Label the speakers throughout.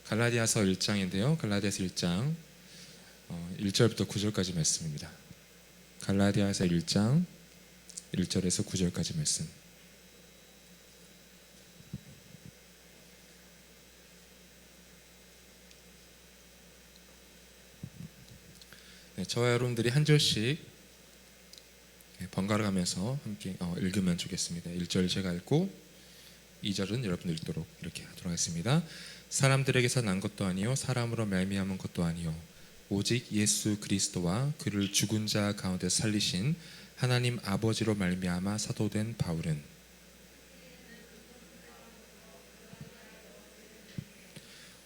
Speaker 1: 갈라디아서 1장인데요. 갈라디아서 1장 1절부터 9절까지 말씀입니다. 갈라디아서 1장 1절에서 9절까지 말씀. 네, 저와 여러분들이 한 절씩 번갈아 가면서 함께 읽으면 좋겠습니다. 1절 제가 읽고 2절은 여러분들 읽도록 이렇게 하도록 하겠습니다. 사람들에게서 난 것도 아니요 사람으로 말미암은 것도 아니요 오직 예수 그리스도와 그를 죽은 자 가운데 살리신 하나님 아버지로 말미암아 사도된 바울은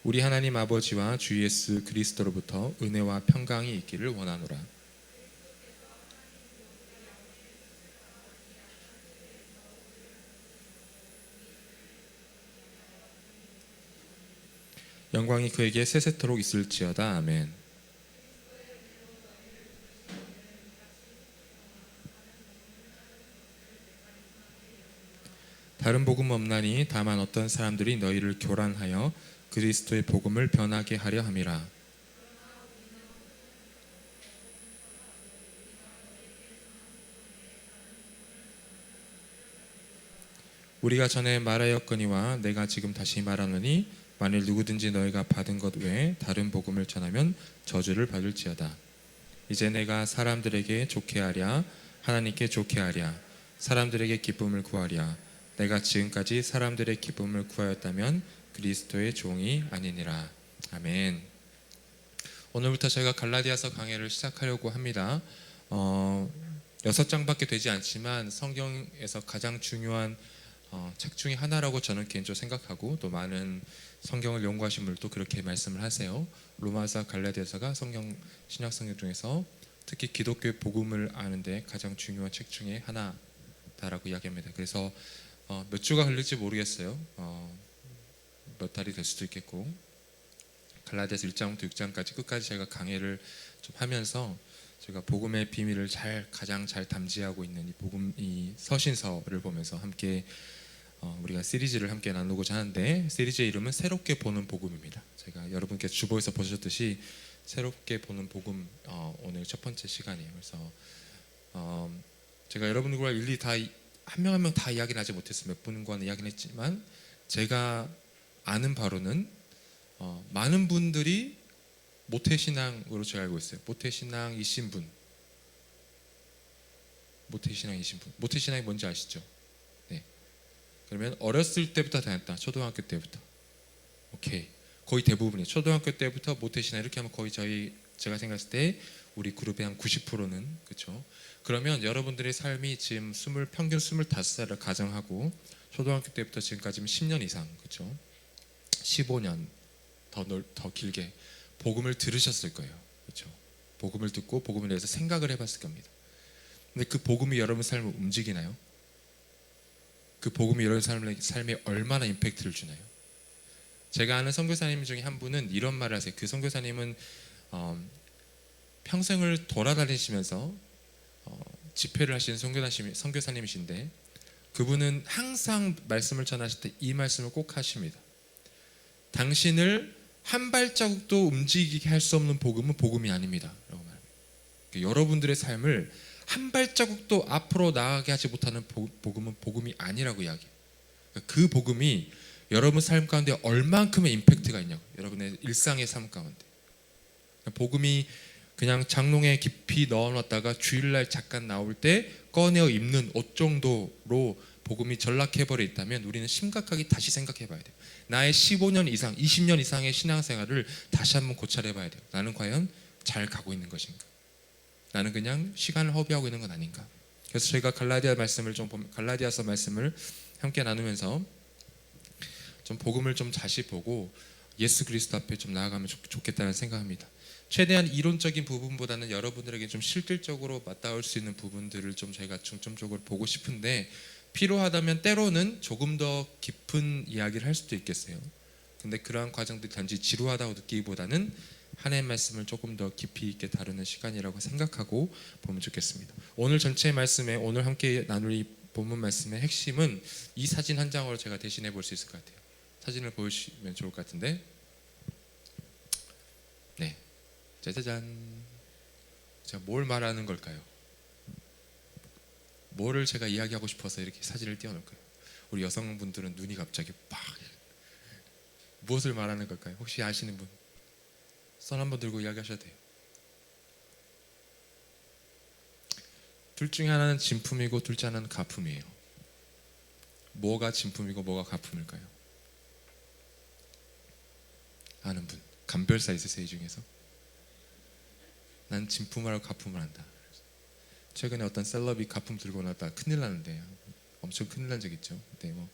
Speaker 1: 우리 하나님 아버지와 주 예수 그리스도로부터 은혜와 평강이 있기를 원하노라. 영광이 그에게 세세토록 있을지어다. 아멘. 다른 복음 없나니 다만 어떤 사람들이 너희를 교란하여 그리스도의 복음을 변하게 하려 함이라. 우리가 전에 말하였거니와 내가 지금 다시 말하노니 만일 누구든지 너희가 받은 것 외에 다른 복음을 전하면 저주를 받을지어다. 이제 내가 사람들에게 좋게 하랴 하나님께 좋게 하랴 사람들에게 기쁨을 구하랴 내가 지금까지 사람들의 기쁨을 구하였다면 그리스도의 종이 아니니라. 아멘. 오늘부터 저희가 갈라디아서 강해를 시작하려고 합니다. 6장밖에 되지 않지만 성경에서 가장 중요한 책 중에 하나라고 저는 개인적으로 생각하고 또 많은 성경을 연구하신 분들도 그렇게 말씀을 하세요. 로마서 갈라디아서가 신약 성경 중에서 특히 기독교의 복음을 아는데 가장 중요한 책 중에 하나다라고 이야기합니다. 그래서 몇 주가 흘릴지 모르겠어요. 몇 달이 될 수도 있겠고 갈라디아서 1장부터 6장까지 끝까지 제가 강해를 좀 하면서 제가 복음의 비밀을 가장 잘 담지하고 있는 이 서신서를 보면서 함께 우리가 시리즈를 함께 나누고자 하는데 시리즈의 이름은 새롭게 보는 복음입니다. 제가 여러분께 주보에서 보셨듯이 새롭게 보는 복음 오늘 첫 번째 시간이에요. 그래서 제가 여러분들과 일일이 다 한 명 한 명 다 이야기를 하지 못했어요. 몇 분과는 이야기를 했지만 제가 아는 바로는 많은 분들이 모태신앙으로 제가 알고 있어요. 모태신앙이신 분. 모태신앙이 뭔지 아시죠? 네. 그러면 어렸을 때부터 다녔다. 초등학교 때부터. 오케이. 거의 대부분이 초등학교 때부터 모태신앙 이렇게 하면 거의 제가 생각했을 때 우리 그룹의 한 90%는 그렇죠. 그러면 여러분들의 삶이 지금 평균 25살을 가정하고 초등학교 때부터 지금까지는 10년 이상 그렇죠. 15년 더 길게 복음을 들으셨을 거예요. 그렇죠. 복음을 듣고 복음에 대해서 생각을 해봤을 겁니다. 근데 그 복음이 여러분 삶을 움직이나요? 그 복음이 여러분 삶에 얼마나 임팩트를 주나요? 제가 아는 선교사님 중에 한 분은 이런 말을 하세요. 그 선교사님은 평생을 돌아다니시면서 집회를 하시는 선교사님이신데 그분은 항상 말씀을 전하실 때 이 말씀을 꼭 하십니다. 당신을 한 발자국도 움직이게 할 수 없는 복음은 복음이 아닙니다. 라고 말합니다. 여러분들의 삶을 한 발자국도 앞으로 나아가게 하지 못하는 복음은 복음이 아니라고 이야기해요. 그 복음이 여러분 삶 가운데 얼만큼의 임팩트가 있냐고. 여러분의 일상의 삶 가운데 복음이 그냥 장롱에 깊이 넣어놨다가 주일날 잠깐 나올 때 꺼내어 입는 옷 정도로 복음이 전락해버려 있다면 우리는 심각하게 다시 생각해봐야 돼요. 나의 15년 이상, 20년 이상의 신앙생활을 다시 한번 고찰해봐야 돼요. 나는 과연 잘 가고 있는 것인가? 나는 그냥 시간을 허비하고 있는 건 아닌가? 그래서 저희가 갈라디아서 말씀을 함께 나누면서 좀 복음을 좀 다시 보고 예수 그리스도 앞에 좀 나아가면 좋겠다는 생각합니다. 최대한 이론적인 부분보다는 여러분들에게 좀 실질적으로 맞닿을 수 있는 부분들을 좀 저희가 중점적으로 보고 싶은데 필요하다면 때로는 조금 더 깊은 이야기를 할 수도 있겠어요. 근데 그러한 과정들이 단지 지루하다고 느끼기보다는 하나님의 말씀을 조금 더 깊이 있게 다루는 시간이라고 생각하고 보면 좋겠습니다. 오늘 전체 말씀에 오늘 함께 나눌 이 본문 말씀의 핵심은 이 사진 한 장으로 제가 대신해 볼 수 있을 것 같아요. 사진을 보여주시면 좋을 것 같은데 네, 짜자잔. 제가 뭘 말하는 걸까요? 뭐를 제가 이야기하고 싶어서 이렇게 사진을 띄워놓을까요? 우리 여성분들은 눈이 갑자기 팍. 무엇을 말하는 걸까요? 혹시 아시는 분? 손 한번 들고 이야기하셔도 돼요. 둘 중에 하나는 진품이고 둘째 하나는 가품이에요. 뭐가 진품이고 뭐가 가품일까요? 아는 분? 감별사 있으세요? 이 중에서? 난 진품을 하고 가품을 한다. 최근에 어떤 셀럽이 가품 들고 나왔다 큰일 나는데, 엄청 큰일 난 적 있죠. 근데 뭐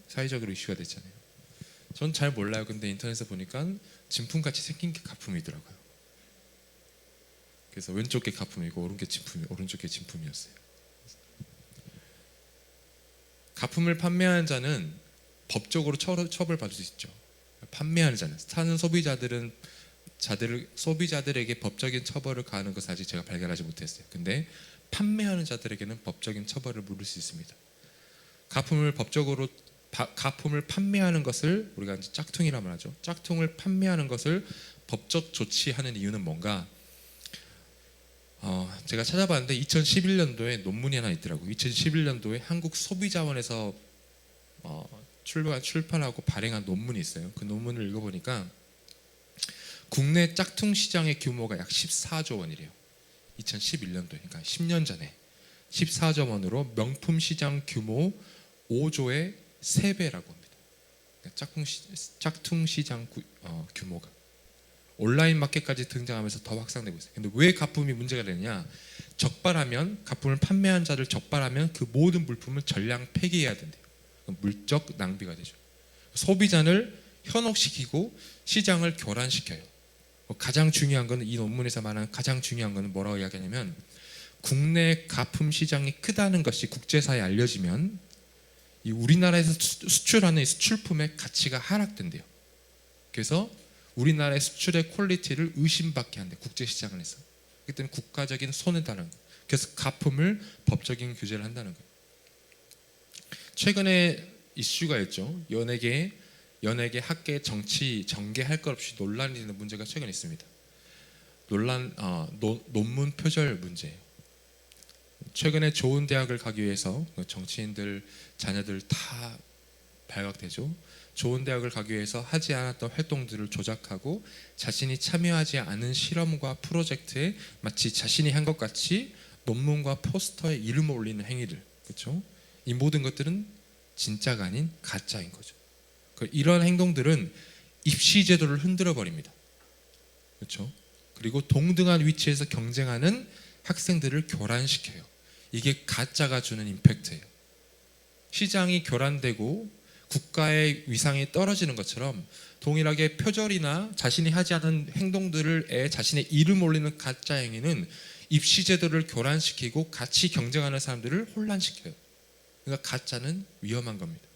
Speaker 1: 사회적으로 이슈가 됐잖아요. 전 잘 몰라요. 근데 인터넷에 보니까 진품같이 생긴 게 가품이더라고요. 그래서 왼쪽 게 가품이고 오른쪽 게 진품이었어요. 가품을 판매하는 자는 법적으로 처벌받을 수 있죠. 판매하는 자는, 사는 소비자들에게 법적인 처벌을 가하는 것을 아직 제가 발견하지 못했어요. 근데 판매하는 자들에게는 법적인 처벌을 물을 수 있습니다. 가품을 판매하는 것을 우리가 이제 짝퉁이라고 하죠. 짝퉁을 판매하는 것을 법적 조치하는 이유는 뭔가? 제가 찾아봤는데 2011년도에 논문이 하나 있더라고요. 2011년도에 한국소비자원에서 출판하고 발행한 논문이 있어요. 그 논문을 읽어보니까 국내 짝퉁 시장의 규모가 약 14조 원이래요. 2011년도에, 그러니까 10년 전에 14조 원으로 명품 시장 규모 5조의 3배라고 합니다. 그러니까 짝퉁 시장 규모가 온라인 마켓까지 등장하면서 더 확산되고 있어요. 근데 왜 가품이 문제가 되느냐? 가품을 판매한 자를 적발하면 그 모든 물품을 전량 폐기해야 된대요. 물적 낭비가 되죠. 소비자를 현혹시키고 시장을 교란시켜요. 가장 중요한 것은, 이 논문에서 말하는 가장 중요한 것은 뭐라고 이야기하냐면, 국내 가품 시장이 크다는 것이 국제사회에 알려지면 이 우리나라에서 수출하는 이 수출품의 가치가 하락된대요. 그래서 우리나라의 수출의 퀄리티를 의심받게 한대, 국제시장을 해서. 그렇기 때문에 국가적인 손해다는 거예요. 그래서 가품을 법적인 규제를 한다는 거예요. 최근에 이슈가 있죠. 연예계, 학계, 정치, 정계할 것 없이 논란이 되는 문제가 최근에 있습니다. 논문 표절 문제예요. 최근에 좋은 대학을 가기 위해서 정치인들 자녀들 다 발각되죠. 좋은 대학을 가기 위해서 하지 않았던 활동들을 조작하고 자신이 참여하지 않은 실험과 프로젝트에 마치 자신이 한 것 같이 논문과 포스터에 이름을 올리는 행위들, 그렇죠? 이 모든 것들은 진짜가 아닌 가짜인 거죠. 이런 행동들은 입시 제도를 흔들어 버립니다. 그렇죠? 그리고 동등한 위치에서 경쟁하는 학생들을 교란시켜요. 이게 가짜가 주는 임팩트예요. 시장이 교란되고 국가의 위상이 떨어지는 것처럼 동일하게 표절이나 자신이 하지 않은 행동들에 자신의 이름 올리는 가짜 행위는 입시 제도를 교란시키고 같이 경쟁하는 사람들을 혼란시켜요. 그러니까 가짜는 위험한 겁니다.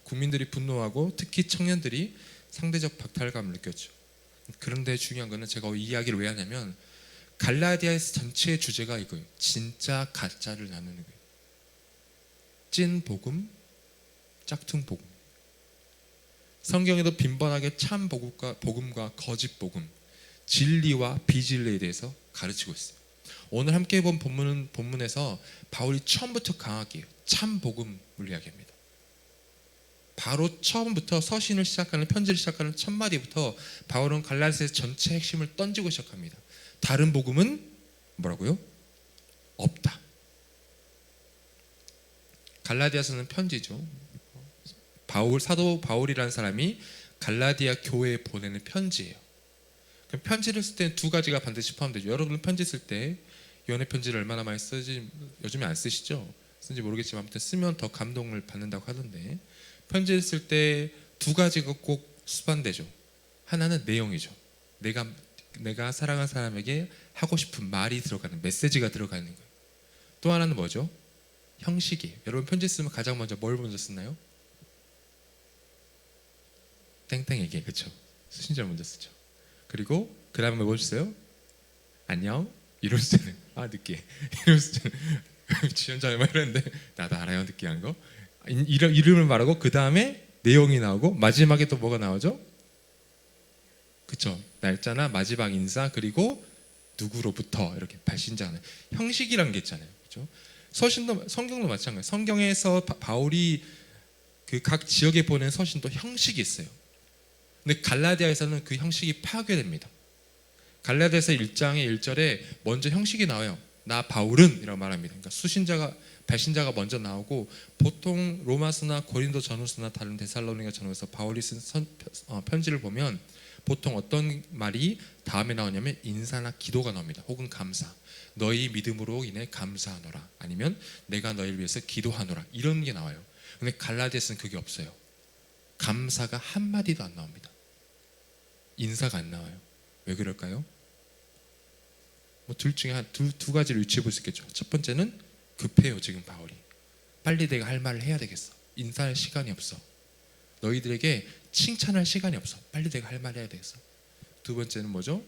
Speaker 1: 국민들이 분노하고 특히 청년들이 상대적 박탈감을 느꼈죠. 그런데 중요한 거는, 제가 이 이야기를 왜 하냐면, 갈라디아에서 전체의 주제가 이거예요. 진짜 가짜를 나누는 거예요. 찐 복음, 짝퉁 복음. 성경에도 빈번하게 참 복음과 거짓 복음, 진리와 비진리에 대해서 가르치고 있어요. 오늘 함께 본 본문에서 바울이 처음부터 강하게 참 복음을 이야기합니다. 바로 처음부터 서신을 시작하는, 편지를 시작하는 첫 마디부터 바울은 갈라디아서 전체 핵심을 던지고 시작합니다. 다른 복음은 뭐라고요? 없다. 갈라디아서는 편지죠. 사도 바울이라는 사람이 갈라디아 교회에 보내는 편지예요. 그럼 편지를 쓸 때는 두 가지가 반드시 포함되죠. 여러분은 편지 쓸 때 연애 편지를 얼마나 많이 쓰지, 요즘에 안 쓰시죠? 쓰는지 모르겠지만 아무튼 쓰면 더 감동을 받는다고 하던데, 편지를 쓸 때 두 가지가 꼭 수반되죠. 하나는 내용이죠. 내가 사랑하는 사람에게 하고 싶은 말이 들어가는, 메시지가 들어가는 거예요. 또 하나는 뭐죠? 형식이에요. 여러분 편지 쓰면 가장 먼저 뭘 먼저 쓰나요? 땡땡에게, 그렇죠? 수신절 먼저 쓰죠. 그리고 그 다음에 뭘 써요? 안녕? 이럴 때는 늦게 이럴 때는 지연자에 막 이랬는데, 나도 알아요, 느끼한 거. 이름을 말하고 그 다음에 내용이 나오고 마지막에 또 뭐가 나오죠? 그쵸? 날짜나 마지막 인사 그리고 누구로부터 이렇게 발신자는 형식이란 게 있잖아요. 그죠? 서신도 성경도 마찬가지예요. 성경에서 바울이 그 각 지역에 보낸 서신도 형식이 있어요. 근데 갈라디아에서는 그 형식이 파괴됩니다. 갈라디아서 1장의 1절에 먼저 형식이 나와요. 나 바울은 이라고 말합니다. 그러니까 수신자가 발신자가 먼저 나오고 보통 로마서나 고린도 전후서나 다른 데살로니가 전후서 바울이 쓴 편지를 보면 보통 어떤 말이 다음에 나오냐면 인사나 기도가 나옵니다. 혹은 감사. 너희 믿음으로 인해 감사하노라. 아니면 내가 너희를 위해서 기도하노라. 이런 게 나와요. 근데 갈라디아서는 그게 없어요. 감사가 한마디도 안 나옵니다. 인사가 안 나와요. 왜 그럴까요? 뭐 둘 중에 두 가지를 유추해 볼 수 있겠죠. 첫 번째는 급해요. 지금 바울이 빨리 내가 할 말을 해야 되겠어. 인사할 시간이 없어. 너희들에게 칭찬할 시간이 없어. 빨리 내가 할 말 해야 되겠어. 두 번째는 뭐죠?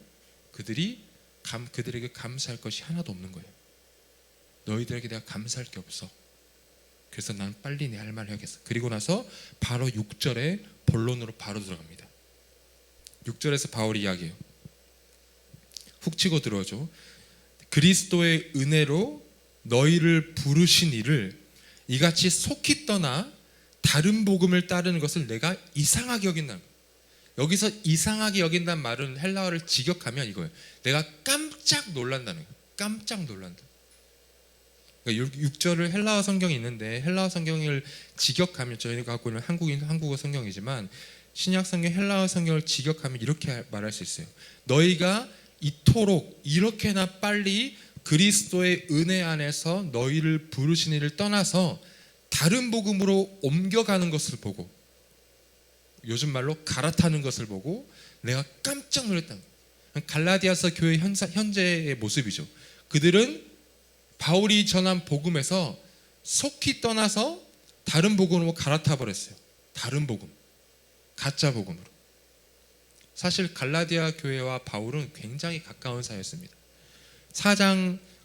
Speaker 1: 그들에게 감사할 것이 하나도 없는 거예요. 너희들에게 내가 감사할 게 없어. 그래서 난 빨리 내 할 말 해야겠어. 그리고 나서 바로 6절에 본론으로 바로 들어갑니다. 6절에서 바울이 이야기해요. 훅 치고 들어오죠. 그리스도의 은혜로 너희를 부르신 이를 이같이 속히 떠나 다른 복음을 따르는 것을 내가 이상하게 여긴다는 거예요. 여기서 이상하게 여긴다는 말은 헬라어를 직역하면 이거예요. 내가 깜짝 놀란다는 거예요. 깜짝 놀란다. 그러니까 6절을 헬라어 성경이 있는데 헬라어 성경을 직역하면 저희가 갖고 있는 한국어 성경이지만 신약 성경 헬라어 성경을 직역하면 이렇게 말할 수 있어요. 너희가 이토록 이렇게나 빨리 그리스도의 은혜 안에서 너희를 부르신 이를 떠나서 다른 복음으로 옮겨가는 것을 보고 요즘 말로 갈아타는 것을 보고 내가 깜짝 놀랐다. 갈라디아서 교회 현재의 모습이죠. 그들은 바울이 전한 복음에서 속히 떠나서 다른 복음으로 갈아타 버렸어요. 다른 복음, 가짜 복음으로. 사실 갈라디아 교회와 바울은 굉장히 가까운 사이였습니다.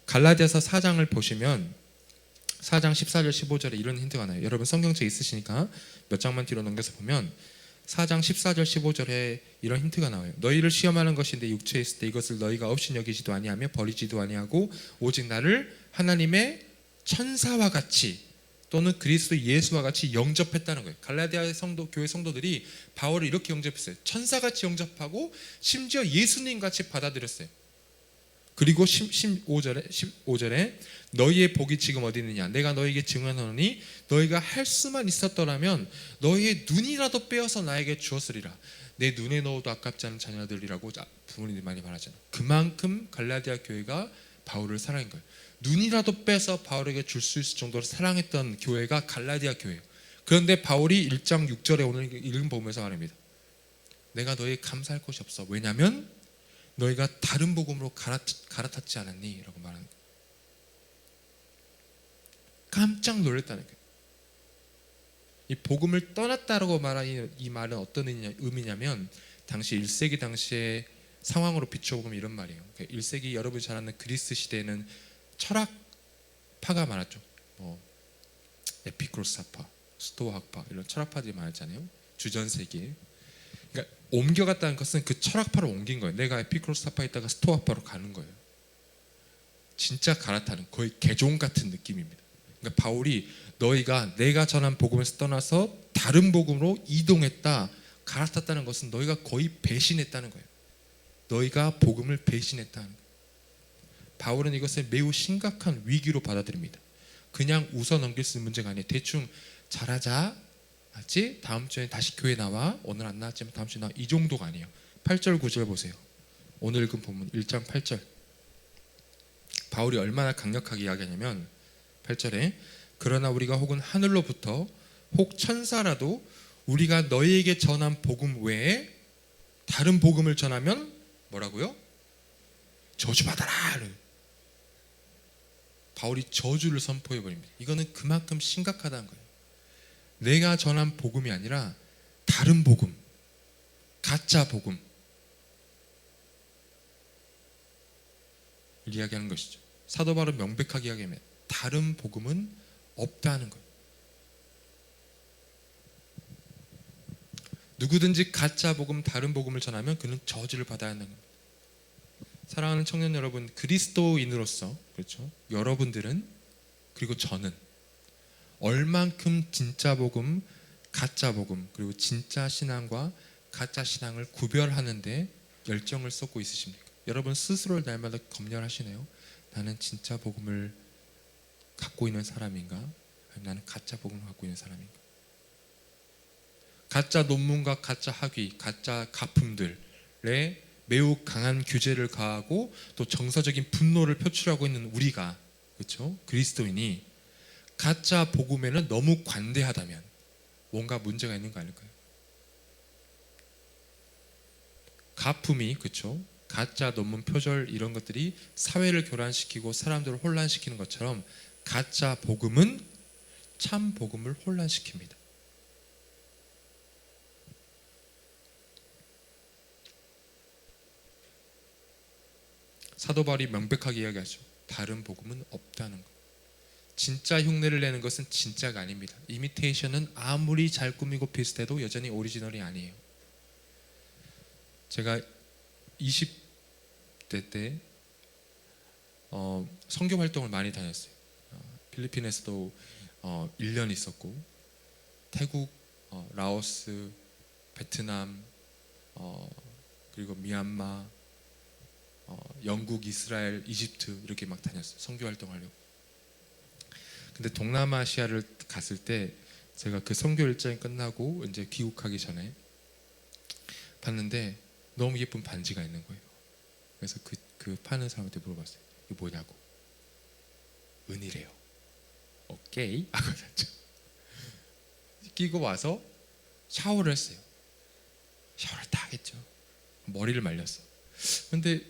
Speaker 1: 갈라디아서 4장을 보시면 4장 14절 15절에 이런 힌트가 나요. 여러분 성경책 있으시니까 몇 장만 뒤로 넘겨서 보면 4장 14절 15절에 이런 힌트가 나와요. 너희를 시험하는 것인데 육체에 있을 때 이것을 너희가 없이 여기지도 아니하며 버리지도 아니하고 오직 나를 하나님의 천사와 같이 또는 그리스도 예수와 같이 영접했다는 거예요. 갈라디아 교회 성도들이 바울을 이렇게 영접했어요. 천사같이 영접하고 심지어 예수님같이 받아들였어요. 그리고 15절에 너희의 복이 지금 어디 있느냐 내가 너희에게 증언하노니 너희가 할 수만 있었더라면 너희의 눈이라도 빼어서 나에게 주었으리라. 내 눈에 넣어도 아깝지 않은 자녀들이라고 부모님들이 많이 말하잖아요. 그만큼 갈라디아 교회가 바울을 사랑한 거예요. 눈이라도 빼서 바울에게 줄 수 있을 정도로 사랑했던 교회가 갈라디아 교회예요. 그런데 바울이 1장 6절에 오늘 읽은 복음에서 말합니다. 내가 너희에게 감사할 것이 없어. 왜냐하면 너희가 다른 복음으로 갈아탔지 않았니? 라고 말하는 거예요. 깜짝 놀랐다는 거예요. 이 복음을 떠났다라고 말하는 이 말은 어떤 의미냐면 당시 1세기 당시의 상황으로 비춰보면 이런 말이에요. 1세기 여러분이 잘 아는 그리스 시대에는 철학파가 많았죠. 에피크로스파, 스토아학파 이런 철학파들이 많았잖아요. 주전세기에. 그러니까 옮겨갔다는 것은 그 철학파로 옮긴 거예요. 내가 에피크로스파에 있다가 스토아파로 가는 거예요. 진짜 갈아타는 거의 개종 같은 느낌입니다. 그러니까 바울이 너희가 내가 전한 복음에서 떠나서 다른 복음으로 이동했다, 갈아탔다는 것은 너희가 거의 배신했다는 거예요. 너희가 복음을 배신했다는 거예요. 바울은 이것을 매우 심각한 위기로 받아들입니다. 그냥 웃어 넘길 수 있는 문제가 아니에요. 대충 잘하자, 맞지? 다음 주에 다시 교회 나와. 오늘 안 나왔지만 다음 주에 나와. 이 정도가 아니에요. 8절 9절 보세요. 오늘 읽은 본문 1장 8절. 바울이 얼마나 강력하게 이야기하냐면 8절에 그러나 우리가 혹은 하늘로부터 혹 천사라도 우리가 너희에게 전한 복음 외에 다른 복음을 전하면 뭐라고요? 저주받아라. 바울이 저주를 선포해 버립니다. 이거는 그만큼 심각하다는 거예요. 내가 전한 복음이 아니라 다른 복음, 가짜 복음 이야기하는 것이죠. 사도 바울은 명백하게 이야기합니다. 다른 복음은 없다는 거예요. 누구든지 가짜 복음, 다른 복음을 전하면 그는 저주를 받아야 하는 겁니다. 사랑하는 청년 여러분, 그리스도인으로서 그렇죠? 여러분들은 그리고 저는 얼만큼 진짜 복음, 가짜 복음, 그리고 진짜 신앙과 가짜 신앙을 구별하는데 열정을 쏟고 있으십니까? 여러분 스스로를 날마다 검열하시네요. 나는 진짜 복음을 갖고 있는 사람인가? 아니면 나는 가짜 복음을 갖고 있는 사람인가? 가짜 논문과 가짜 학위, 가짜 가품들에 매우 강한 규제를 가하고 또 정서적인 분노를 표출하고 있는 우리가, 그렇죠? 그리스도인이 가짜 복음에는 너무 관대하다면 뭔가 문제가 있는 거 아닐까요? 가품이, 그렇죠? 가짜 논문 표절 이런 것들이 사회를 교란시키고 사람들을 혼란시키는 것처럼 가짜 복음은 참 복음을 혼란시킵니다. 사도 바울이 명백하게 이야기하죠. 다른 복음은 없다는 것. 진짜 흉내를 내는 것은 진짜가 아닙니다. 이미테이션은 아무리 잘 꾸미고 비슷해도 여전히 오리지널이 아니에요. 제가 20대 때 선교 활동을 많이 다녔어요. 필리핀에서도 1년 있었고, 태국, 라오스, 베트남, 그리고 미얀마, 영국, 이스라엘, 이집트 이렇게 막 다녔어요. 선교 활동하려고. 근데 동남아시아를 갔을 때 제가 그 선교 일정이 끝나고 이제 귀국하기 전에 봤는데 너무 예쁜 반지가 있는 거예요. 그래서 그 파는 사람한테 물어봤어요. 이거 뭐냐고. 은이래요. 오케이 하고 샀죠. 끼고 와서 샤워를 했어요. 샤워를 딱 했죠. 머리를 말렸어. 근데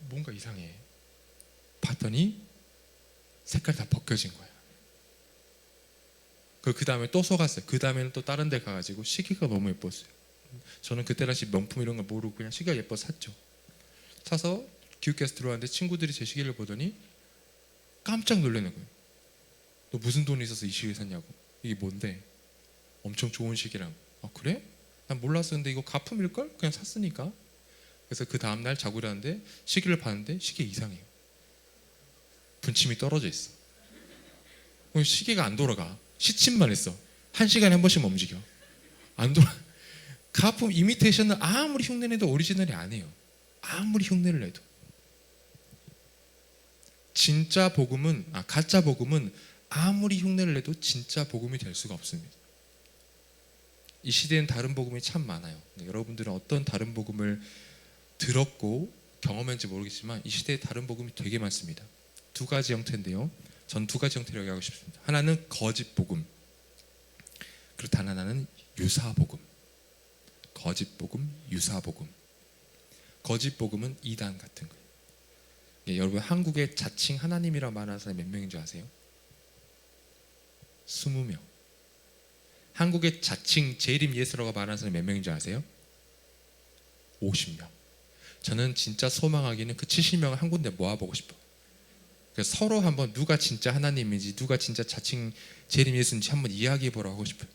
Speaker 1: 뭔가 이상해. 봤더니 색깔 다 벗겨진 거야. 그 다음에 또 속았어요. 그 다음에는 또 다른 데 가가지고 시계가 너무 예뻤어요. 저는 그때 당시 명품 이런 거 모르고 그냥 시계가 예뻐서 샀죠. 사서 기숙사에서 들어왔는데 친구들이 제 시계를 보더니 깜짝 놀라는 거예요. 너 무슨 돈이 있어서 이 시계 샀냐고. 이게 뭔데? 엄청 좋은 시계라고. 아 그래? 난 몰랐었는데 이거 가품일걸? 그냥 샀으니까. 그래서 그 다음날 자고 일어났는데 시계를 봤는데 시계 이상해요. 분침이 떨어져 있어. 시계가 안 돌아가. 시침만 했어. 1시간에 한 번씩 움직여. 안 돌아. 가품 이미테이션은 아무리 흉내내도 오리지널이 아니에요. 아무리 흉내를 내도. 진짜 복음은, 가짜 복음은 아무리 흉내를 내도 진짜 복음이 될 수가 없습니다. 이 시대엔 다른 복음이 참 많아요. 여러분들은 어떤 다른 복음을 들었고 경험했는지 모르겠지만 이 시대에 다른 복음이 되게 많습니다. 두 가지 형태인데요. 전 두 가지 형태로 얘기하고 싶습니다. 하나는 거짓 복음, 그리고 단 하나는 유사 복음. 거짓 복음, 유사 복음. 거짓 복음은 이단 같은 거예요. 예, 여러분 한국에 자칭 하나님이라 말하는 사람이 몇 명인 줄 아세요? 20명. 한국에 자칭 재림 예수라고 말하는 사람이 몇 명인 줄 아세요? 50명. 저는 진짜 소망하기는 그 70명을 한 군데 모아보고 싶어요. 서로 한번 누가 진짜 하나님인지 누가 진짜 자칭 재림 예수인지 한번 이야기해보라고 하고 싶어요.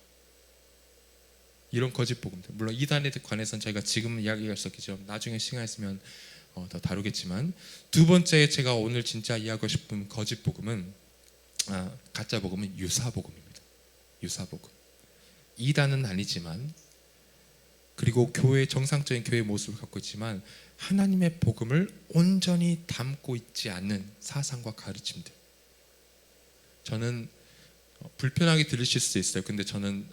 Speaker 1: 이런 거짓 복음들. 물론 이단에 관해서는 저희가 지금 이야기할 수 없겠죠. 나중에 시간 있으면 더 다루겠지만, 두 번째 제가 오늘 진짜 이야기하고 싶은 거짓 복음은 가짜 복음은 유사 복음입니다. 유사 복음. 이단은 아니지만, 그리고 교회 정상적인 교회의 모습을 갖고 있지만 하나님의 복음을 온전히 담고 있지 않는 사상과 가르침들. 저는 불편하게 들으실 수 있어요. 근데 저는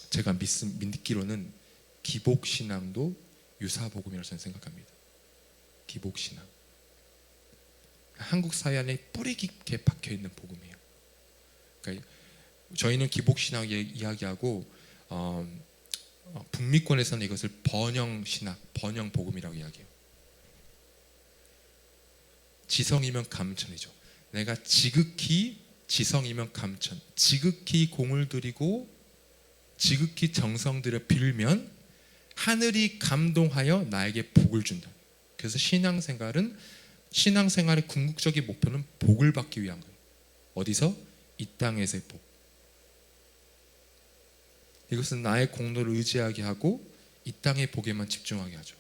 Speaker 1: 제가 믿기로는 기복신앙도 유사복음이라고 저는 생각합니다. 기복신앙. 한국 사회 안에 뿌리 깊게 박혀있는 복음이에요. 그러니까 저희는 기복신앙 이야기하고 북미권에서는 이것을 번영신학, 번영복음이라고 이야기해요. 지성이면 감천이죠. 내가 지극히 지성이면 감천, 지극히 공을 들이고 지극히 정성 들여 빌면 하늘이 감동하여 나에게 복을 준다. 그래서 신앙생활의 궁극적인 목표는 복을 받기 위한 거예요. 어디서? 이 땅에서의 복. 이것은 나의 공로를 의지하게 하고 이 땅의 복에만 집중하게 하죠.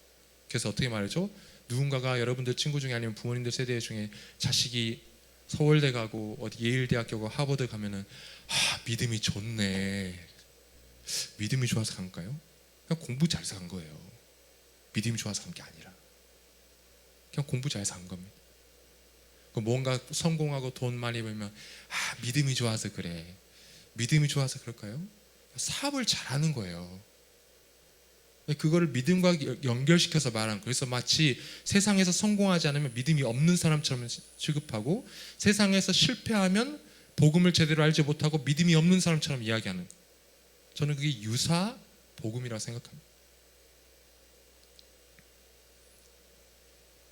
Speaker 1: 그래서 어떻게 말하죠? 누군가가 여러분들 친구 중에 아니면 부모님들 세대 중에 자식이 서울대 가고 어디 예일대학교 가고 하버드 가면은 믿음이 좋네. 믿음이 좋아서 간 거예요? 그냥 공부 잘해서 간 거예요. 믿음이 좋아서 간 게 아니라 그냥 공부 잘해서 간 겁니다. 뭔가 성공하고 돈 많이 벌면 믿음이 좋아서 그래. 믿음이 좋아서 그럴까요? 사업을 잘하는 거예요. 그거를 믿음과 연결시켜서 말하는 거예요. 그래서 마치 세상에서 성공하지 않으면 믿음이 없는 사람처럼 취급하고, 세상에서 실패하면 복음을 제대로 알지 못하고 믿음이 없는 사람처럼 이야기하는, 저는 그게 유사 복음이라고 생각합니다.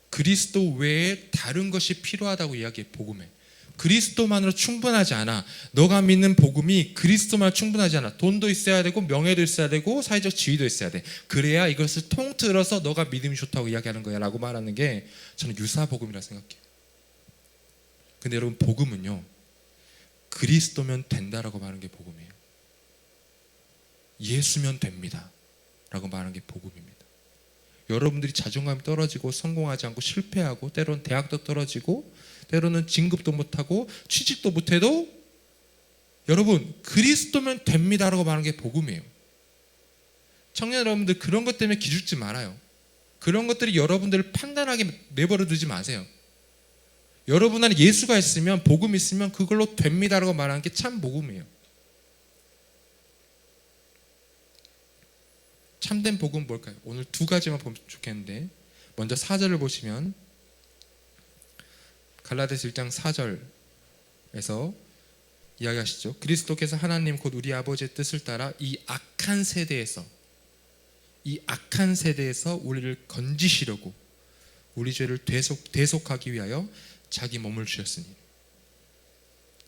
Speaker 1: 그리스도 외에 다른 것이 필요하다고 이야기해. 복음에 그리스도만으로 충분하지 않아. 너가 믿는 복음이 그리스도만 충분하지 않아. 돈도 있어야 되고 명예도 있어야 되고 사회적 지위도 있어야 돼. 그래야 이것을 통틀어서 너가 믿음이 좋다고 이야기하는 거야 라고 말하는 게 저는 유사 복음이라 생각해요. 근데 여러분, 복음은요, 그리스도면 된다라고 말하는 게 복음이에요. 예수면 됩니다 라고 말하는 게 복음입니다. 여러분들이 자존감이 떨어지고 성공하지 않고 실패하고 때로는 대학도 떨어지고 때로는 진급도 못하고 취직도 못해도 여러분, 그리스도면 됩니다라고 말하는 게 복음이에요. 청년 여러분들, 그런 것 때문에 기죽지 말아요. 그런 것들이 여러분들을 판단하게 내버려 두지 마세요. 여러분 안에 예수가 있으면, 복음이 있으면 그걸로 됩니다라고 말하는 게 참 복음이에요. 참된 복음은 뭘까요? 오늘 두 가지만 보면 좋겠는데, 먼저 4절을 보시면 갈라디아서 1장 4절에서 이야기하시죠. 그리스도께서 하나님 곧 우리 아버지의 뜻을 따라 이 악한 세대에서 우리를 건지시려고 우리 죄를 대속하기 위하여 자기 몸을 주셨으니.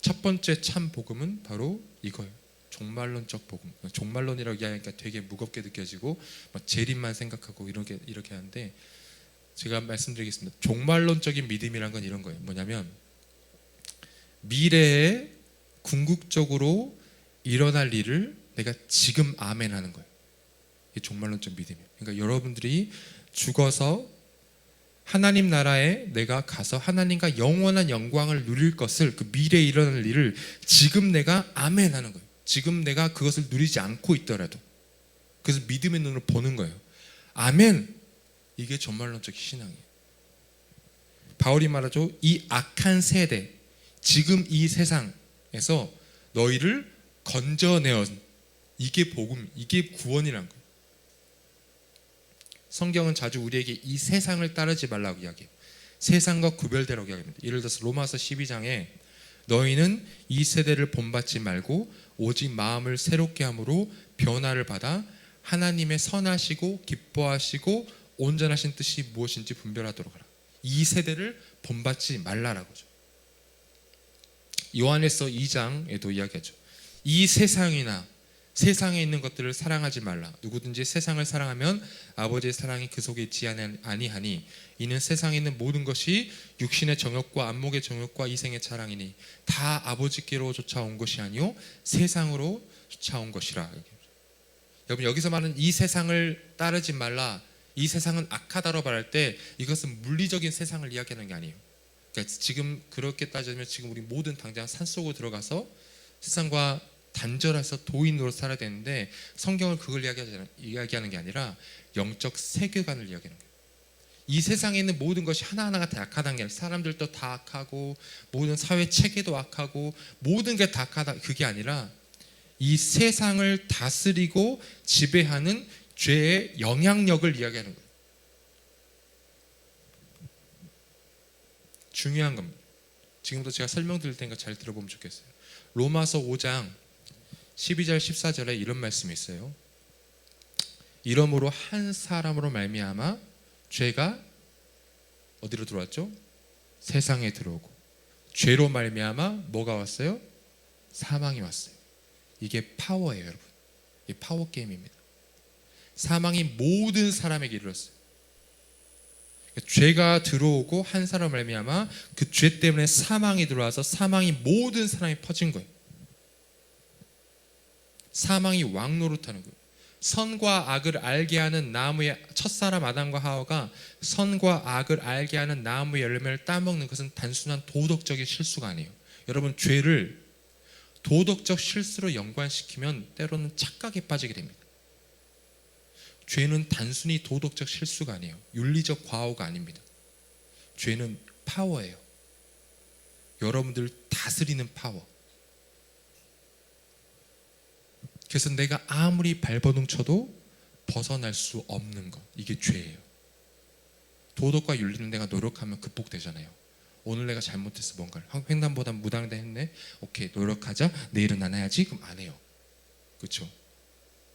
Speaker 1: 첫 번째 참 복음은 바로 이거예요. 종말론적 복음. 종말론이라고 이야기하니까 되게 무겁게 느껴지고 재림만 생각하고 이렇게 하는데, 제가 말씀드리겠습니다. 종말론적인 믿음이란 건 이런 거예요. 뭐냐면 미래에 궁극적으로 일어날 일을 내가 지금 아멘 하는 거예요. 이게 종말론적 믿음이에요. 그러니까 여러분들이 죽어서 하나님 나라에 내가 가서 하나님과 영원한 영광을 누릴 것을, 그 미래에 일어날 일을 지금 내가 아멘 하는 거예요. 지금 내가 그것을 누리지 않고 있더라도. 그래서 믿음의 눈으로 보는 거예요. 아멘. 이게 종말론적 신앙이에요. 바울이 말하죠. 이 악한 세대, 지금 이 세상에서 너희를 건져내온, 이게 복음, 이게 구원이란 거예요. 성경은 자주 우리에게 이 세상을 따르지 말라고 이야기해요. 세상과 구별되라고 이야기합니다. 예를 들어서 로마서 12장에 너희는 이 세대를 본받지 말고 오직 마음을 새롭게 함으로 변화를 받아 하나님의 선하시고 기뻐하시고 온전하신 뜻이 무엇인지 분별하도록 하라. 이 세대를 본받지 말라라고죠. 요한에서 2장에도 이야기하죠. 이 세상이나 세상에 있는 것들을 사랑하지 말라. 누구든지 세상을 사랑하면 아버지의 사랑이 그 속에 있지 아니하니 이는 세상에 있는 모든 것이 육신의 정욕과 안목의 정욕과 이생의 자랑이니 다 아버지께로 쫓아온 것이 아니요 세상으로 쫓아온 것이라. 여러분, 여기서 말하는 이 세상을 따르지 말라, 이 세상은 악하다로 말할 때 이것은 물리적인 세상을 이야기하는 게 아니에요. 그러니까 지금 그렇게 따지면 지금 우리 모든 당장 산속으로 들어가서 세상과 단절해서 도인으로 살아야 되는데, 성경은 그걸 이야기하는 게 아니라 영적 세계관을 이야기하는 거예요. 이 세상에 있는 모든 것이 하나하나가 다 악하다는 게 아니라 사람들도 다 악하고 모든 사회 체계도 악하고 모든 게 다 악하다, 그게 아니라 이 세상을 다스리고 지배하는 죄의 영향력을 이야기하는 거예요. 중요한 겁니다. 지금부터 제가 설명드릴 테니까 잘 들어보면 좋겠어요. 로마서 5장 12절 14절에 이런 말씀이 있어요. 이러므로 한 사람으로 말미암아 죄가 어디로 들어왔죠? 세상에 들어오고 죄로 말미암아 뭐가 왔어요? 사망이 왔어요. 이게 파워예요, 여러분. 이게 파워 게임입니다. 사망이 모든 사람에게 이르렀어요. 죄가 들어오고 한 사람 말미암아 그 죄 때문에 사망이 들어와서 사망이 모든 사람에 퍼진 거예요. 사망이 왕노릇하는 거예요. 선과 악을 알게 하는 나무의 첫사람 아담과 하와가 선과 악을 알게 하는 나무의 열매를 따먹는 것은 단순한 도덕적인 실수가 아니에요. 여러분, 죄를 도덕적 실수로 연관시키면 때로는 착각에 빠지게 됩니다. 죄는 단순히 도덕적 실수가 아니에요. 윤리적 과오가 아닙니다. 죄는 파워예요. 여러분들 다스리는 파워. 그래서 내가 아무리 발버둥 쳐도 벗어날 수 없는 것, 이게 죄예요. 도덕과 윤리는 내가 노력하면 극복되잖아요. 오늘 내가 잘못해서 뭔가를 횡단보다 무당했네, 오케이 노력하자, 내일은 안 해야지, 그럼 안 해요. 그렇죠?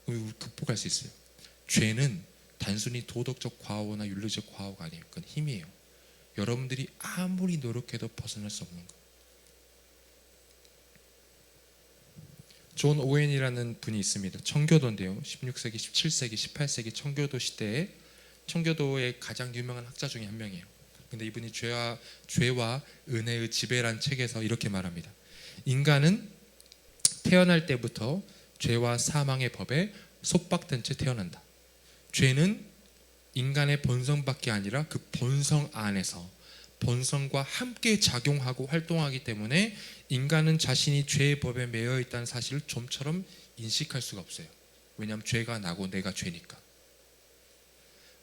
Speaker 1: 우리 극복할 수 있어요. 죄는 단순히 도덕적 과오나 윤리적 과오가 아니에요. 그건 힘이에요. 여러분들이 아무리 노력해도 벗어날 수 없는 것. 존 오웬이라는 분이 있습니다. 청교도인데요. 16세기, 17세기, 18세기 청교도 시대에 청교도의 가장 유명한 학자 중에 한 명이에요. 근데 이분이 죄와 은혜의 지배라는 책에서 이렇게 말합니다. 인간은 태어날 때부터 죄와 사망의 법에 속박된 채 태어난다. 죄는 인간의 본성밖에 아니라 그 본성 안에서 본성과 함께 작용하고 활동하기 때문에 인간은 자신이 죄의 법에 매여 있다는 사실을 좀처럼 인식할 수가 없어요. 왜냐하면 죄가 나고 내가 죄니까.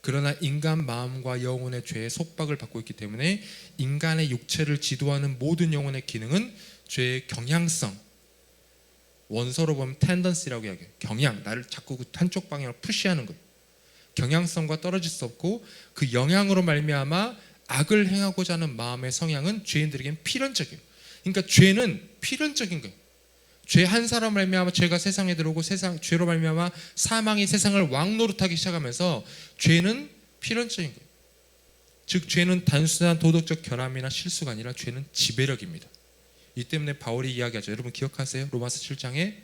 Speaker 1: 그러나 인간 마음과 영혼의 죄에 속박을 받고 있기 때문에 인간의 육체를 지도하는 모든 영혼의 기능은 죄의 경향성, 원서로 보면 tendency라고 이야기해요. 경향, 나를 자꾸 그 한쪽 방향으로 푸시하는 거예요. 경향성과 떨어질 수 없고 그 영향으로 말미암아 악을 행하고자 하는 마음의 성향은 죄인들에겐 필연적이에요. 그러니까 죄는 필연적인 거예요. 죄 한 사람 말미암아 죄가 세상에 들어오고 죄로 말미암아 사망이 세상을 왕노릇하기 시작하면서 죄는 필연적인 거예요. 즉 죄는 단순한 도덕적 결함이나 실수가 아니라 죄는 지배력입니다. 이 때문에 바울이 이야기하죠. 여러분 기억하세요? 로마서 7장에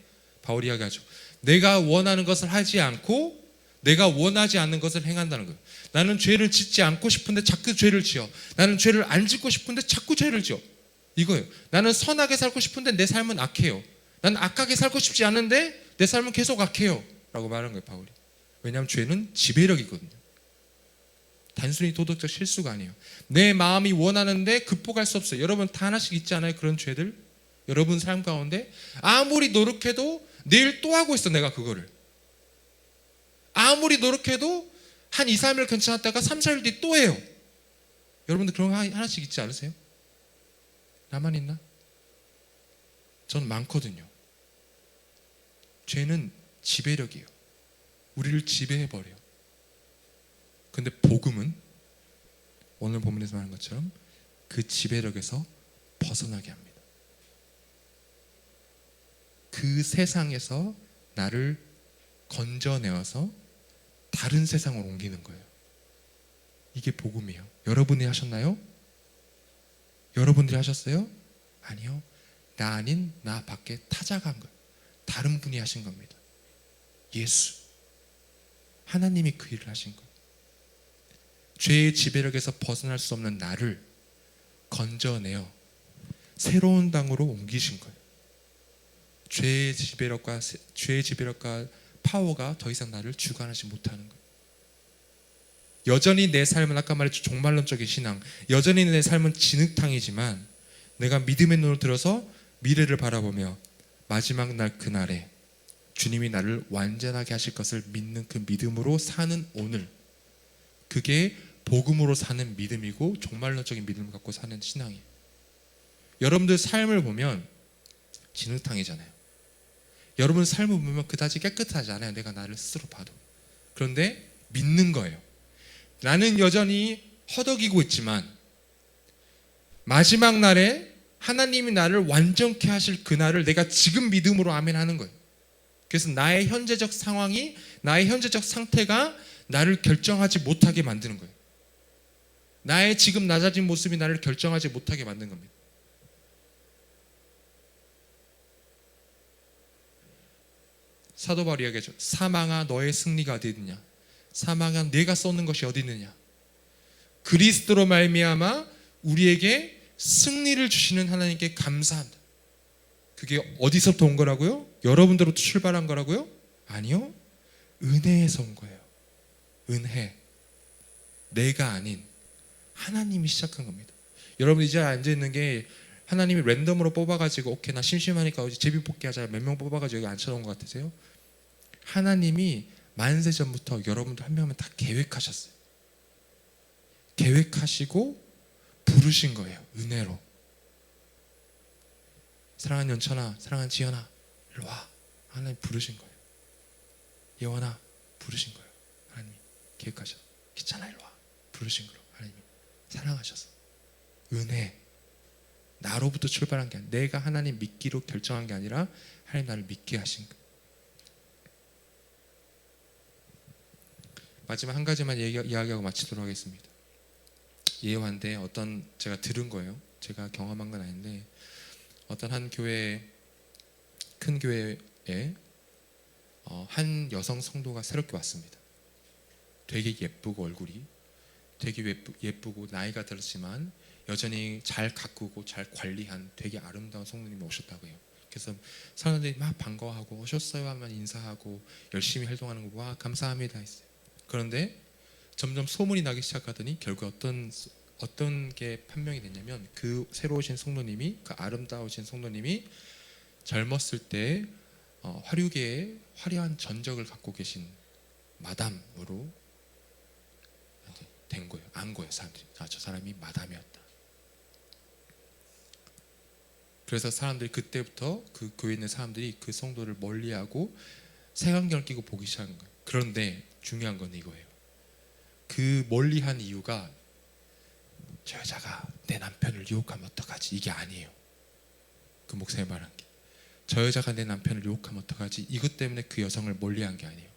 Speaker 1: 바울이 이야기하죠. 내가 원하는 것을 하지 않고 내가 원하지 않는 것을 행한다는 거예요. 나는 죄를 짓지 않고 싶은데 자꾸 죄를 지어. 나는 죄를 안 짓고 싶은데 자꾸 죄를 지어. 이거예요. 나는 선하게 살고 싶은데 내 삶은 악해요. 나는 악하게 살고 싶지 않은데 내 삶은 계속 악해요 라고 말하는 거예요, 바울이. 왜냐하면 죄는 지배력이거든요. 단순히 도덕적 실수가 아니에요. 내 마음이 원하는데 극복할 수 없어요. 여러분 다 하나씩 있지 않아요? 그런 죄들? 여러분 삶 가운데 아무리 노력해도 내일 또 하고 있어. 내가 그거를 아무리 노력해도 한 2, 3일 괜찮았다가 3, 4일 뒤 또 해요. 여러분들 그런 거 하나씩 있지 않으세요? 나만 있나? 전 많거든요. 죄는 지배력이에요. 우리를 지배해버려요. 근데 복음은 오늘 본문에서 말한 것처럼 그 지배력에서 벗어나게 합니다. 그 세상에서 나를 건져내어서 다른 세상으로 옮기는 거예요. 이게 복음이에요. 여러분이 하셨나요? 여러분들이 하셨어요? 아니요. 나 아닌 나 밖에 타자가 한 거예요. 다른 분이 하신 겁니다. 예수. 하나님이 그 일을 하신 거예요. 죄의 지배력에서 벗어날 수 없는 나를 건져내어 새로운 땅으로 옮기신 거예요. 죄의 지배력과 파워가 더 이상 나를 주관하지 못하는 거예요. 여전히 내 삶은 아까 말했죠. 종말론적인 신앙. 여전히 내 삶은 진흙탕이지만 내가 믿음의 눈을 들어서 미래를 바라보며 마지막 날 그날에 주님이 나를 완전하게 하실 것을 믿는 그 믿음으로 사는 오늘, 그게 복음으로 사는 믿음이고 종말론적인 믿음을 갖고 사는 신앙이에요. 여러분들 삶을 보면 진흙탕이잖아요. 여러분 삶을 보면 그다지 깨끗하지 않아요. 내가 나를 스스로 봐도. 그런데 믿는 거예요. 나는 여전히 허덕이고 있지만 마지막 날에 하나님이 나를 완전케 하실 그날을 내가 지금 믿음으로 아멘 하는 거예요. 그래서 나의 현재적 상황이, 나의 현재적 상태가 나를 결정하지 못하게 만드는 거예요. 나의 지금 낮아진 모습이 나를 결정하지 못하게 만든 겁니다. 사도 바울이 이야기하죠. 사망아 너의 승리가 어디 있느냐? 사망아 내가 쏟는 것이 어디 있느냐? 그리스도로 말미암아 우리에게 승리를 주시는 하나님께 감사한다. 그게 어디서부터 온 거라고요? 여러분들로부터 출발한 거라고요? 아니요. 은혜에서 온 거예요. 은혜. 내가 아닌 하나님이 시작한 겁니다. 여러분 이 자리에 앉아있는 게 하나님이 랜덤으로 뽑아가지고 오케이 나 심심하니까 어디 제비뽑기 하자 몇 명 뽑아가지고 여기 앉혀놓은 것 같으세요? 하나님이 만세전부터 여러분들 한 명 한 명 다 계획하셨어요. 계획하시고 부르신 거예요. 은혜로. 사랑하는 연천아, 사랑하는 지연아, 일로 와. 하나님 부르신 거예요. 예원아, 부르신 거예요. 하나님이 계획하셔서. 귀찮아, 일로 와. 부르신 거예요. 하나님이 사랑하셔서. 은혜. 나로부터 출발한 게 아니라 내가 하나님 믿기로 결정한 게 아니라 하나님 나를 믿게 하신 거예요. 마지막 한 가지만 이야기하고 마치도록 하겠습니다. 예화인데 어떤 제가 들은 거예요. 제가 경험한 건 아닌데 어떤 한 교회 큰 교회에 한 여성 성도가 새롭게 왔습니다. 되게 예쁘고 얼굴이 되게 예쁘고 나이가 들었지만 여전히 잘 가꾸고 잘 관리한 되게 아름다운 성도님이 오셨다고 해요. 그래서 사람들이 막 반가워하고 오셨어요 하면 인사하고 열심히 활동하는 거 와 감사합니다 했어요. 그런데 점점 소문이 나기 시작하더니 결국 어떤 게 판명이 됐냐면 그 새로 오신 성도님이 그 아름다우신 성도님이 젊었을 때 화류계에 화려한 전적을 갖고 계신 마담으로 된 거예요. 안 거예요. 사람들이 저 사람이 마담이었다. 그래서 사람들이 그때부터 그 교회에 있는 사람들이 그 성도를 멀리하고 색안경을 끼고 보기 시작한 거예요. 그런데 중요한 건 이거예요. 그 멀리한 이유가 저 여자가 내 남편을 유혹하면 어떡하지 이게 아니에요. 그 목사님 말한 게 저 여자가 내 남편을 유혹하면 어떡하지 이것 때문에 그 여성을 멀리한 게 아니에요.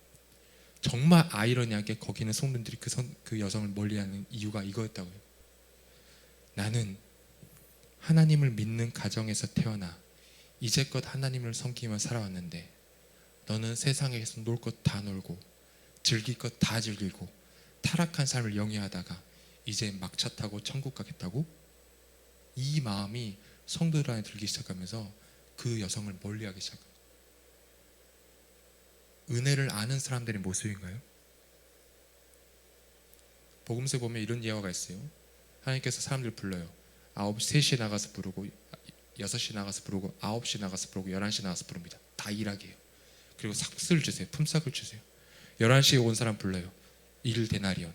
Speaker 1: 정말 아이러니하게 거기 있는 성도들이 그 여성을 멀리하는 이유가 이거였다고요. 나는 하나님을 믿는 가정에서 태어나 이제껏 하나님을 섬기며 살아왔는데 너는 세상에서 놀 것 다 놀고 즐길 것 다 즐기고 타락한 삶을 영위하다가 이제 막차 타고 천국 가겠다고? 이 마음이 성도들 안에 들기 시작하면서 그 여성을 멀리하기 시작합니다. 은혜를 아는 사람들의 모습인가요? 복음서에 보면 이런 예화가 있어요. 하나님께서 사람들 불러요. 3시에 나가서 부르고 6시에 나가서 부르고 9시에 나가서 부르고 11시에 나가서 부릅니다. 다 일하게 해요. 그리고 삭스를 주세요. 품삯을 주세요. 11시에 온 사람 불러요. 1데나리온.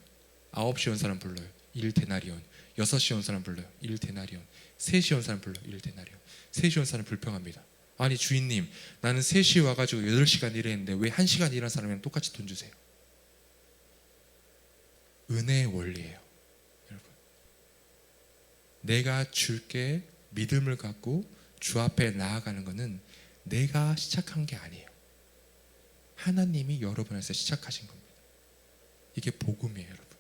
Speaker 1: 9시에 온 사람 불러요. 1데나리온. 6시에 온 사람 불러요. 1데나리온. 3시에 온 사람 불러요. 1데나리온. 3시에 온 사람 불평합니다. 아니 주인님 나는 3시에 와가지고 8시간 일했는데 왜 1시간 일한 사람이랑 똑같이 돈 주세요? 은혜의 원리예요. 여러분 내가 줄게 믿음을 갖고 주 앞에 나아가는 것은 내가 시작한 게 아니에요. 하나님이 여러분에서 시작하신 겁니다. 이게 복음이에요. 여러분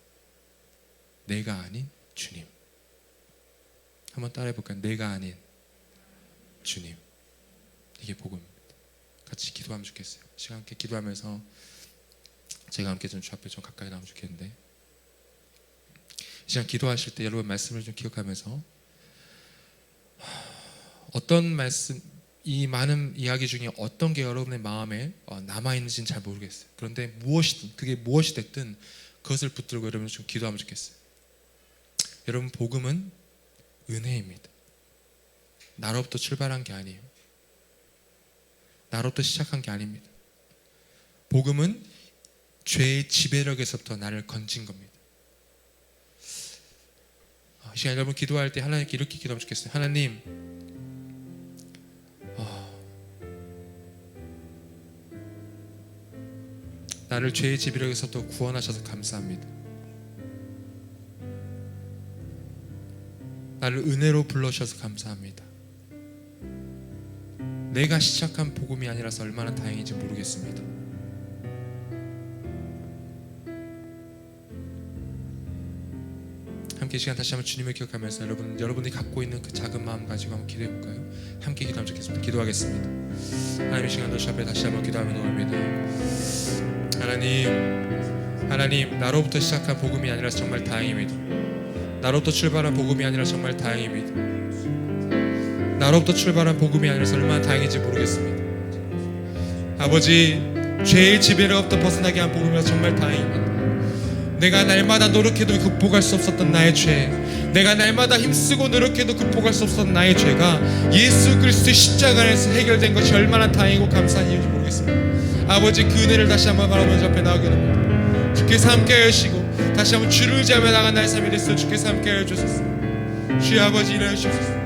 Speaker 1: 내가 아닌 주님. 한번 따라해 볼까요? 내가 아닌 주님. 이게 복음입니다. 같이 기도하면 좋겠어요. 시간 함께 기도하면서 제가 함께 좀 주 앞에 좀 가까이 나오면 좋겠는데 이 시간 기도하실 때 여러분 말씀을 좀 기억하면서 어떤 말씀 이 많은 이야기 중에 어떤 게 여러분의 마음에 남아있는지는 잘 모르겠어요. 그런데 무엇이든 그게 무엇이 됐든 그것을 붙들고 여러분 좀 기도하면 좋겠어요. 여러분 복음은 은혜입니다. 나로부터 출발한 게 아니에요. 나로부터 시작한 게 아닙니다. 복음은 죄의 지배력에서부터 나를 건진 겁니다. 이 시간 여러분 기도할 때 하나님께 이렇게 기도하면 좋겠어요. 하나님 나를 죄의 지배력에서부터 구원하셔서 감사합니다. 나를 은혜로 불러주셔서 감사합니다. 내가 시작한 복음이 아니라서 얼마나 다행인지 모르겠습니다. 함께 시간 다시 한번 주님을 기억하면서 여러분이 갖고 있는 그 작은 마음 가지고 한번 기도해 볼까요? 함께 기도하면 좋겠습니다. 기도하겠습니다. 하나님의 시간도 주 앞에 다시 한번 기도하며 나옵니다. 하나님 나로부터 시작한 복음이 아니라서 정말 다행입니다. 나로부터 출발한 복음이 아니라 정말 다행입니다. 나로부터 출발한 복음이 아니라서 얼마나 다행인지 모르겠습니다. 아버지
Speaker 2: 죄의 지배로부터 벗어나게 한 복음이라서 정말 다행입니다. 내가 날마다 노력해도 극복할 수 없었던 나의 죄, 내가 날마다 힘쓰고 노력해도 극복할 수 없었던 나의 죄가 예수 그리스도의 십자가 안에서 해결된 것이 얼마나 다행이고 감사한 이유인지 모르겠습니다. 아버지, 그 은혜를 다시 한번 바라보는 주 앞에 나가게 됩니다. 주께서 함께하여 주시고 다시 한번 주를 의지하며 나간 나의 삶이 됐어. 주께서 함께하여 주소서. 주여 아버지, 일하여 주소서.